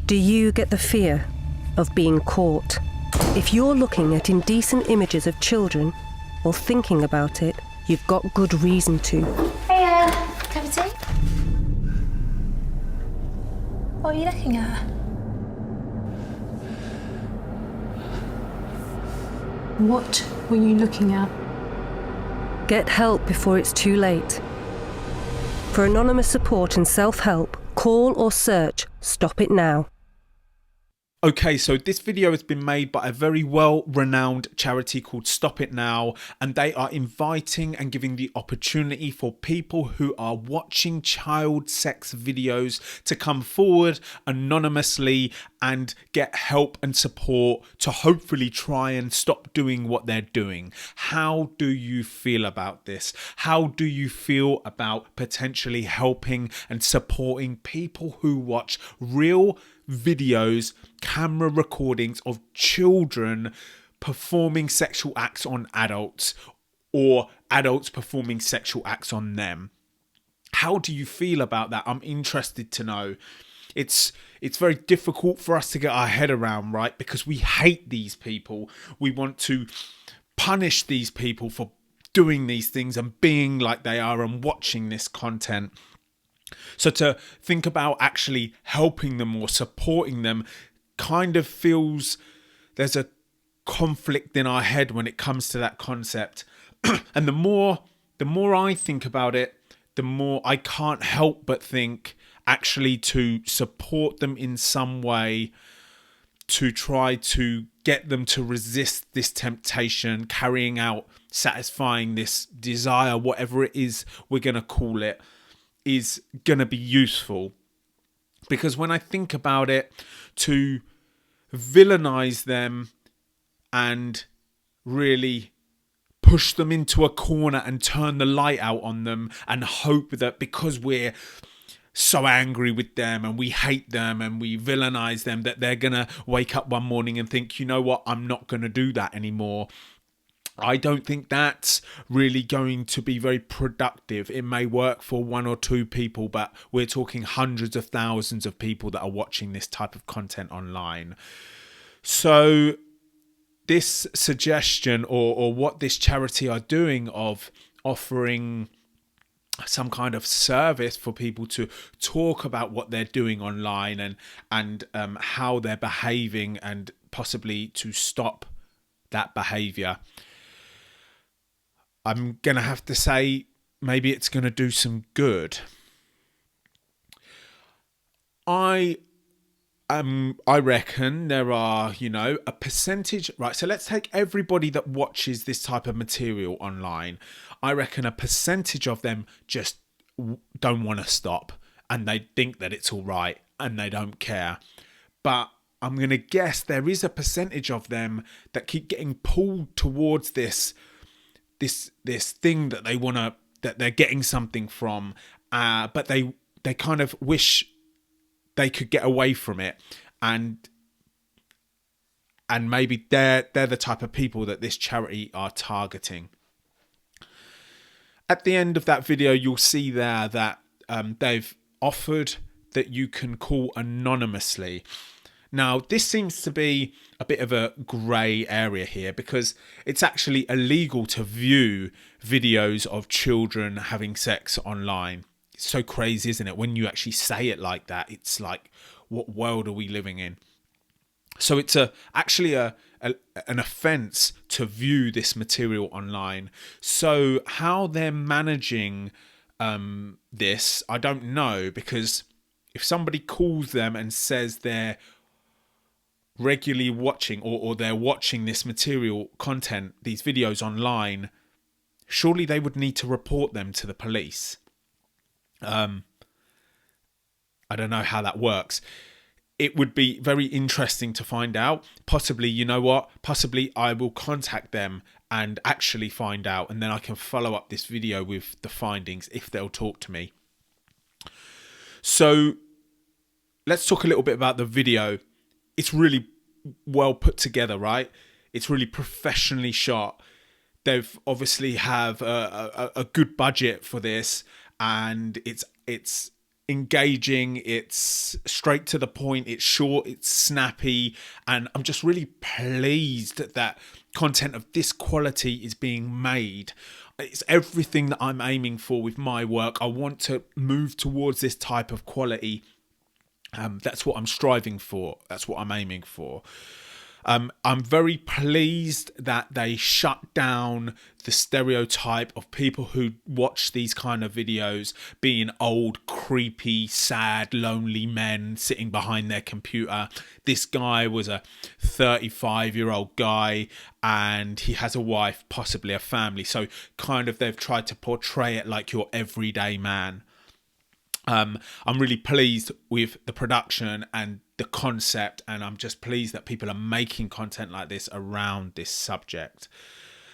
Do you get the fear of being caught? If you're looking at indecent images of children or thinking about it, you've got good reason to. Hey, cup of tea? What are you looking at? What were you looking at? Get help before it's too late. For anonymous support and self-help, call or search Stop It Now. Okay, so this video has been made by a very well-renowned charity called Stop It Now, and they are inviting and giving the opportunity for people who are watching child sex videos to come forward anonymously and get help and support to hopefully try and stop doing what they're doing. How do you feel about this? How do you feel about potentially helping and supporting people who watch real videos, camera recordings of children performing sexual acts on adults or adults performing sexual acts on them? How do you feel about that? I'm interested to know. It's very difficult for us to get our head around, right? Because we hate these people. We want to punish these people for doing these things and being like they are and watching this content. So to think about actually helping them or supporting them kind of feels there's a conflict in our head when it comes to that concept. And the more I think about it, the more I can't help but think actually to support them in some way, to try to get them to resist this temptation, carrying out, satisfying this desire, whatever it is we're going to call it, is going to be useful. Because when I think about it, to villainize them and really push them into a corner and turn the light out on them and hope that because we're so angry with them and we hate them and we villainize them that they're going to wake up one morning and think, you know what, I'm not going to do that anymore. I don't think that's really going to be very productive. It may work for one or two people, but we're talking hundreds of thousands of people that are watching this type of content online. So this suggestion or what this charity are doing of offering some kind of service for people to talk about what they're doing online and how they're behaving and possibly to stop that behavior, I'm going to have to say maybe it's going to do some good. I reckon there are, a percentage, right? So let's take everybody that watches this type of material online. I reckon a percentage of them just don't want to stop and they think that it's all right and they don't care. But I'm going to guess there is a percentage of them that keep getting pulled towards this thing that they want to, that they're getting something from, but they kind of wish they could get away from it, and maybe they're the type of people that this charity are targeting. At the end of that video, you'll see there that they've offered that you can call anonymously. Now, this seems to be a bit of a grey area here because it's actually illegal to view videos of children having sex online. It's so crazy, isn't it? When you actually say it like that, it's like, what world are we living in? So it's actually an offence to view this material online. So how they're managing this, I don't know, because if somebody calls them and says they're regularly watching or they're watching this material content, these videos online, surely they would need to report them to the police. I don't know how that works. It would be very interesting to find out. Possibly, possibly I will contact them and actually find out, and then I can follow up this video with the findings if they'll talk to me. So let's talk a little bit about the video. It's really well put together, right? It's really professionally shot. They've obviously have a good budget for this, and it's engaging, it's straight to the point, it's short, it's snappy, and I'm just really pleased that content of this quality is being made. It's everything that I'm aiming for with my work. I want to move towards this type of quality. That's what I'm striving for. That's what I'm aiming for. I'm very pleased that they shut down the stereotype of people who watch these kind of videos being old, creepy, sad, lonely men sitting behind their computer. This guy was a 35-year-old guy and he has a wife, possibly a family. So kind of they've tried to portray it like your everyday man. I'm really pleased with the production and the concept, and I'm just pleased that people are making content like this around this subject.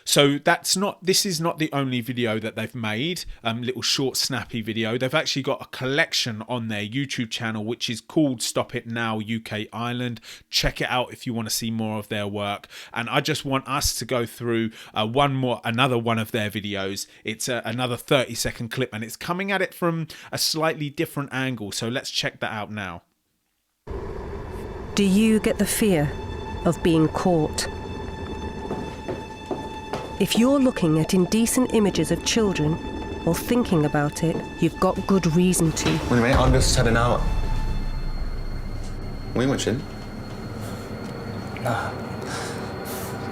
So this is not the only video that they've made, little short snappy video. They've actually got a collection on their YouTube channel which is called Stop It Now UK Ireland. Check it out if you want to see more of their work. And I just want us to go through another one of their videos. It's another 30-second clip, and it's coming at it from a slightly different angle. So let's check that out now. Do you get the fear of being caught? If you're looking at indecent images of children or thinking about it, you've got good reason to. Wait, mate, I'm just heading out. We watching? Nah,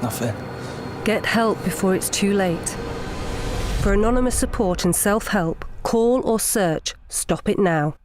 nothing. Get help before it's too late. For anonymous support and self-help, call or search Stop It Now.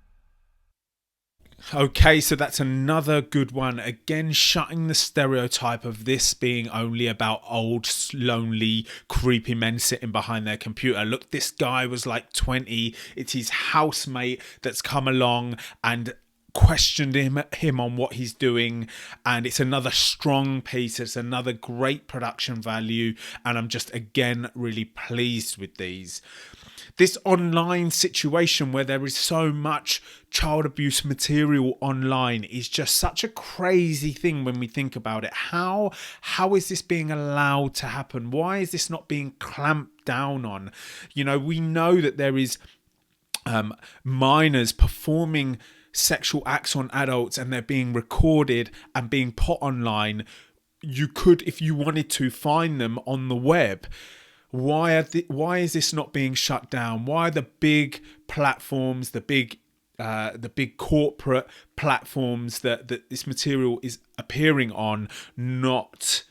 Okay, so that's another good one. Again, shutting the stereotype of this being only about old, lonely, creepy men sitting behind their computer. Look, this guy was like 20. It's his housemate that's come along and questioned him on what he's doing, and it's another strong piece. It's another great production value, and I'm just again really pleased with these. This online situation where there is so much child abuse material online is just such a crazy thing when we think about it. How is this being allowed to happen? Why is this not being clamped down on? You know, we know that there is minors performing sexual acts on adults and they're being recorded and being put online. You could, if you wanted to, find them on the web. Why is this not being shut down? Why are the big platforms, the big corporate platforms that this material is appearing on not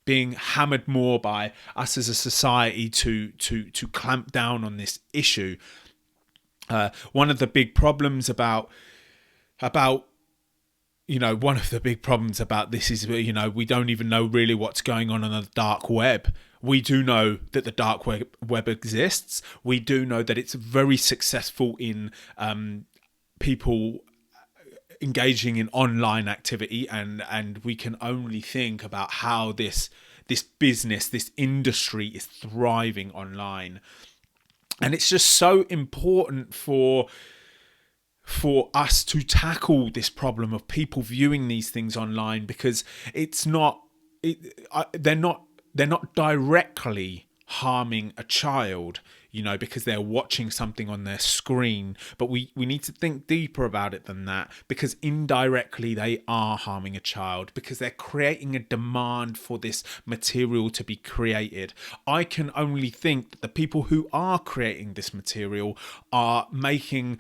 being hammered more by us as a society to clamp down on this issue? One of the big problems about this is, we don't even know really what's going on the dark web. We do know that the dark web exists. We do know that it's very successful in people engaging in online activity, and we can only think about how this business, this industry is thriving online. And it's just so important for us to tackle this problem of people viewing these things online, because they're not directly harming a child, because they're watching something on their screen. But we need to think deeper about it than that, because indirectly they are harming a child, because they're creating a demand for this material to be created. I can only think that the people who are creating this material are making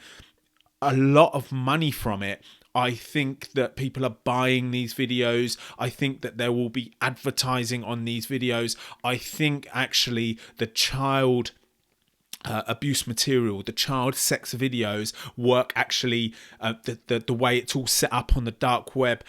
a lot of money from it. I think that people are buying these videos. I think that there will be advertising on these videos. I think actually the child abuse material, the child sex videos work actually, the way it's all set up on the dark web,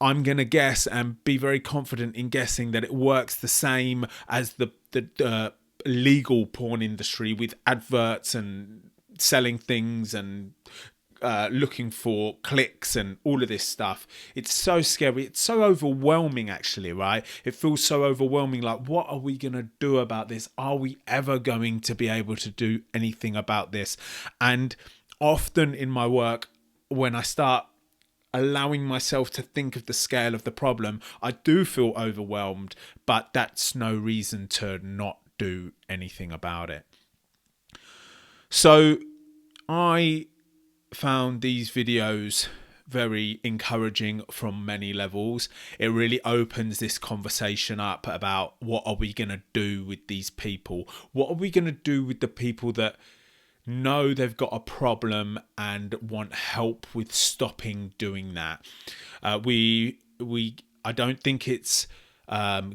I'm going to guess and be very confident in guessing that it works the same as the legal porn industry, with adverts and selling things and looking for clicks and all of this stuff. It's so scary. It's so overwhelming, actually, right? It feels so overwhelming. Like, what are we going to do about this? Are we ever going to be able to do anything about this? And often in my work, when I start allowing myself to think of the scale of the problem, I do feel overwhelmed, but that's no reason to not do anything about it. So I found these videos very encouraging from many levels. It really opens this conversation up about what are we going to do with these people? What are we going to do with the people that know they've got a problem and want help with stopping doing that? I don't think it's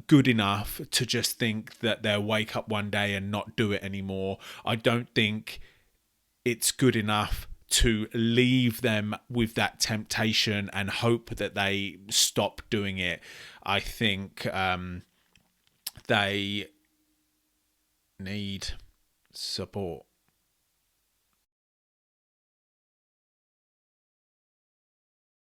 good enough to just think that they'll wake up one day and not do it anymore. I don't think it's good enough to leave them with that temptation and hope that they stop doing it. I think they need support.